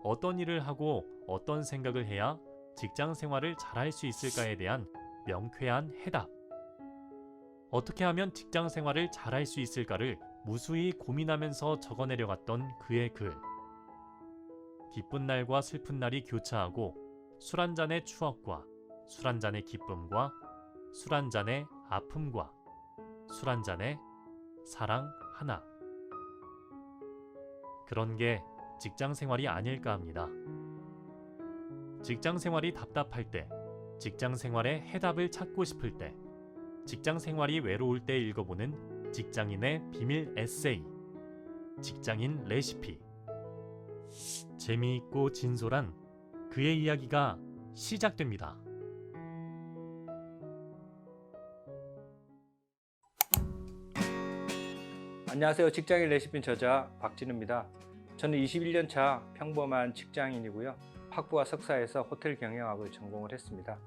어떤 일을 하고 어떤 생각을 해야 직장 생활을 잘할 수 있을까에 대한 명쾌한 해답. 어떻게 하면 직장 생활을 잘할 수 있을까를 무수히 고민하면서 적어내려갔던 그의 글. 기쁜 날과 슬픈 날이 교차하고 술 한 잔의 추억과 술 한 잔의 기쁨과 술 한 잔의 아픔과 술 한 잔의 사랑 하나. 그런 게 직장 생활이 아닐까 합니다. 직장 생활이 답답할 때, 직장 생활의 해답을 찾고 싶을 때, 직장 생활이 외로울 때 읽어보는 직장인의 비밀 에세이, 직장인 레시피. 재미있고 진솔한 그의 이야기가 시작됩니다. 안녕하세요. 직장인 레시피 저자 박진우입니다. 저는 21년 차 평범한 직장인이고요. 학부와 석사에서 호텔 경영학을 전공을 했습니다.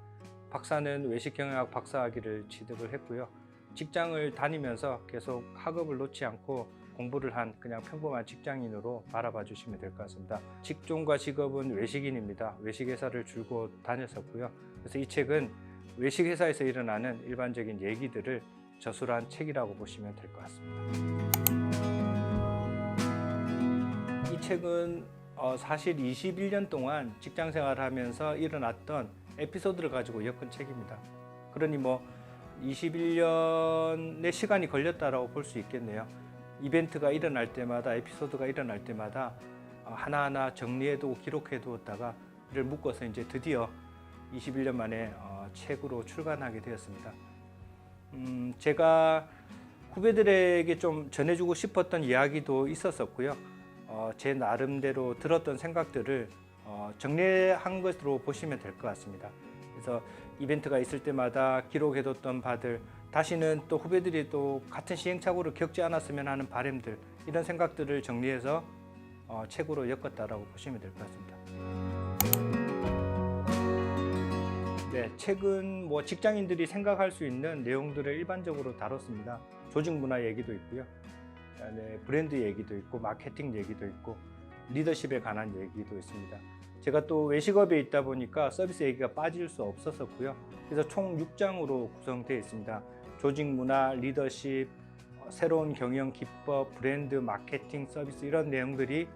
박사는 외식 경영학 박사학위를 취득을 했고요. 직장을 다니면서 계속 학업을 놓지 않고 공부를 한 그냥 평범한 직장인으로 바라봐 주시면 될 것 같습니다. 직종과 직업은 외식인입니다. 외식회사를 줄곧 다녔었고요. 그래서 이 책은 외식회사에서 일어나는 일반적인 얘기들을 저술한 책이라고 보시면 될 것 같습니다. 이 책은 사실 21년 동안 직장 생활을 하면서 일어났던 에피소드를 가지고 엮은 책입니다. 그러니 21년의 시간이 걸렸다라고 볼 수 있겠네요. 이벤트가 일어날 때마다, 에피소드가 일어날 때마다 하나하나 정리해두고 기록해두었다가 이를 묶어서 이제 드디어 21년 만에 책으로 출간하게 되었습니다. 제가 후배들에게 좀 전해주고 싶었던 이야기도 있었었고요. 제 나름대로 들었던 생각들을 정리한 것으로 보시면 될 것 같습니다. 그래서 이벤트가 있을 때마다 기록해뒀던 바들, 다시는 또 후배들이 또 같은 시행착오를 겪지 않았으면 하는 바람들, 이런 생각들을 정리해서 책으로 엮었다라고 보시면 될 것 같습니다. 네, 책은 직장인들이 생각할 수 있는 내용들을 일반적으로 다뤘습니다. 조직 문화 얘기도 있고요. 브랜드 얘기도 있고, 마케팅 얘기도 있고, 리더십에 관한 얘기도 있습니다. 제가 또 외식업에 있다 보니까 서비스 얘기가 빠질 수 없었고요. 그래서 총 6장으로 구성되어 있습니다. 조직 문화, 리더십, 새로운 경영 기법, 브랜드, 마케팅, 서비스, 이런 내용들이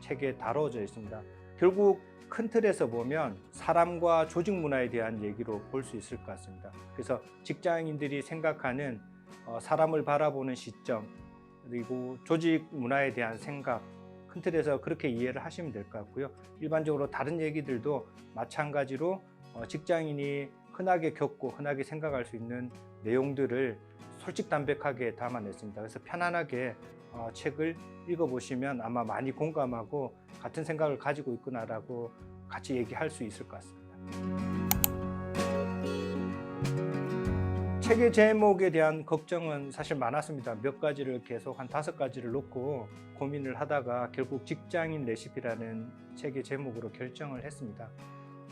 책에 다뤄져 있습니다. 결국 큰 틀에서 보면 사람과 조직 문화에 대한 얘기로 볼 수 있을 것 같습니다. 그래서 직장인들이 생각하는 사람을 바라보는 시점, 그리고 조직 문화에 대한 생각, 큰 틀에서 그렇게 이해를 하시면 될 것 같고요. 일반적으로 다른 얘기들도 마찬가지로 직장인이 흔하게 겪고 흔하게 생각할 수 있는 내용들을 솔직담백하게 담아냈습니다. 그래서 편안하게 책을 읽어보시면 아마 많이 공감하고 같은 생각을 가지고 있구나라고 같이 얘기할 수 있을 것 같습니다. 책의 제목에 대한 걱정은 사실 많았습니다. 몇 가지를 계속 한 5가지를 놓고 고민을 하다가 결국 직장인 레시피라는 책의 제목으로 결정을 했습니다.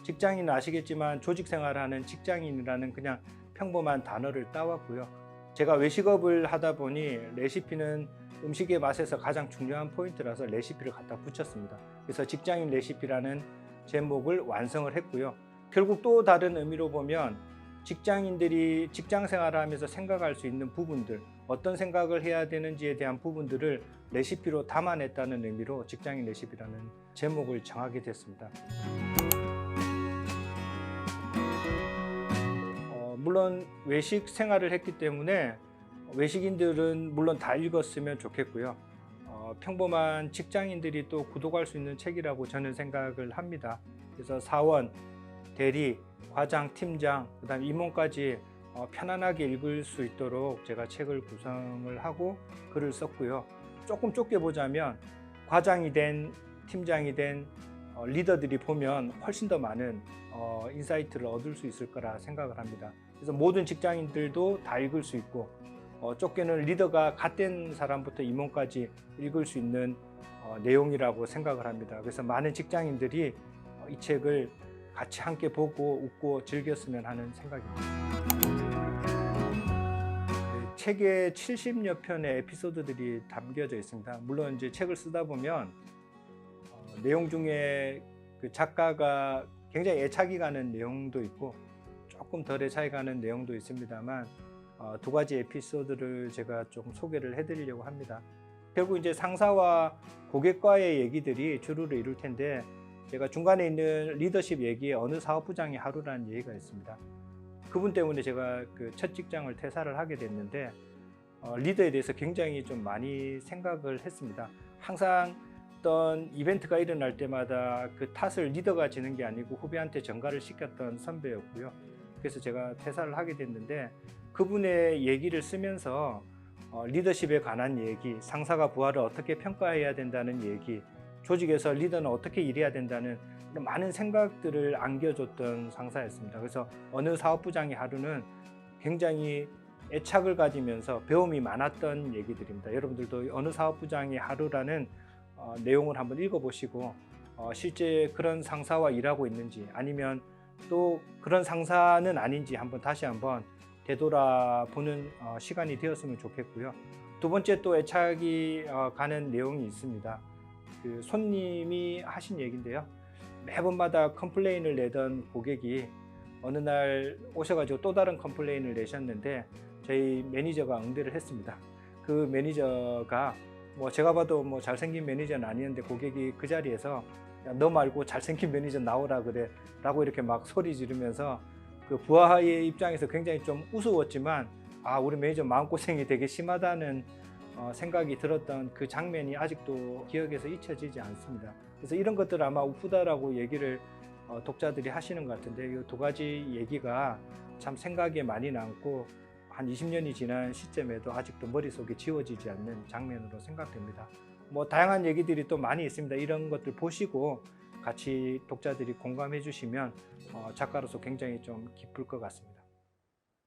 직장인은 아시겠지만 조직 생활하는 직장인이라는 그냥 평범한 단어를 따왔고요. 제가 외식업을 하다 보니 레시피는 음식의 맛에서 가장 중요한 포인트라서 레시피를 갖다 붙였습니다. 그래서 직장인 레시피라는 제목을 완성을 했고요. 결국 또 다른 의미로 보면 직장인들이 직장 생활을 하면서 생각할 수 있는 부분들, 어떤 생각을 해야 되는지에 대한 부분들을 레시피로 담아냈다는 의미로 직장인 레시피라는 제목을 정하게 됐습니다. 물론 외식 생활을 했기 때문에 외식인들은 물론 다 읽었으면 좋겠고요. 평범한 직장인들이 또 구독할 수 있는 책이라고 저는 생각을 합니다. 그래서 사원, 대리, 과장, 팀장, 그다음 임원까지 편안하게 읽을 수 있도록 제가 책을 구성을 하고 글을 썼고요. 조금 좁게 보자면 과장이 된, 팀장이 된 리더들이 보면 훨씬 더 많은 인사이트를 얻을 수 있을 거라 생각을 합니다. 그래서 모든 직장인들도 다 읽을 수 있고, 좁게는 리더가 갓된 사람부터 임원까지 읽을 수 있는 내용이라고 생각을 합니다. 그래서 많은 직장인들이 이 책을 같이 함께 보고 웃고 즐겼으면 하는 생각입니다. 책에 70여 편의 에피소드들이 담겨져 있습니다. 물론 이제 책을 쓰다 보면 내용 중에 그 작가가 굉장히 애착이 가는 내용도 있고 조금 덜 애착이 가는 내용도 있습니다만 두 가지 에피소드를 제가 좀 소개를 해드리려고 합니다. 결국 이제 상사와 고객과의 얘기들이 주류를 이룰 텐데 제가 중간에 있는 리더십 얘기에 어느 사업부장의 하루라는 얘기가 있습니다. 그분 때문에 제가 그 첫 직장을 퇴사를 하게 됐는데 리더에 대해서 굉장히 좀 많이 생각을 했습니다. 항상 어떤 이벤트가 일어날 때마다 그 탓을 리더가 지는 게 아니고 후배한테 전가를 시켰던 선배였고요. 그래서 제가 퇴사를 하게 됐는데 그분의 얘기를 쓰면서 리더십에 관한 얘기, 상사가 부하를 어떻게 평가해야 된다는 얘기, 조직에서 리더는 어떻게 일해야 된다는 그런 많은 생각들을 안겨줬던 상사였습니다. 그래서 어느 사업부장의 하루는 굉장히 애착을 가지면서 배움이 많았던 얘기들입니다. 여러분들도 어느 사업부장의 하루라는 내용을 한번 읽어보시고 실제 그런 상사와 일하고 있는지 아니면 또 그런 상사는 아닌지 다시 한번 되돌아보는 시간이 되었으면 좋겠고요. 두 번째 또 애착이 가는 내용이 있습니다. 그 손님이 하신 얘기인데요. 매번마다 컴플레인을 내던 고객이 어느 날 오셔가지고 또 다른 컴플레인을 내셨는데 저희 매니저가 응대를 했습니다. 그 매니저가 제가 봐도 잘생긴 매니저는 아니었는데 고객이 그 자리에서 야, 너 말고 잘생긴 매니저 나오라 그래 라고 이렇게 막 소리 지르면서 그 부하의 입장에서 굉장히 좀 우스웠지만 우리 매니저 마음고생이 되게 심하다는 생각이 들었던 그 장면이 아직도 기억에서 잊혀지지 않습니다. 그래서 이런 것들 아마 우프다라고 얘기를 독자들이 하시는 것 같은데 이 두 가지 얘기가 참 생각에 많이 남고 한 20년이 지난 시점에도 아직도 머릿속에 지워지지 않는 장면으로 생각됩니다. 다양한 얘기들이 또 많이 있습니다. 이런 것들 보시고 같이 독자들이 공감해 주시면 작가로서 굉장히 좀 기쁠 것 같습니다.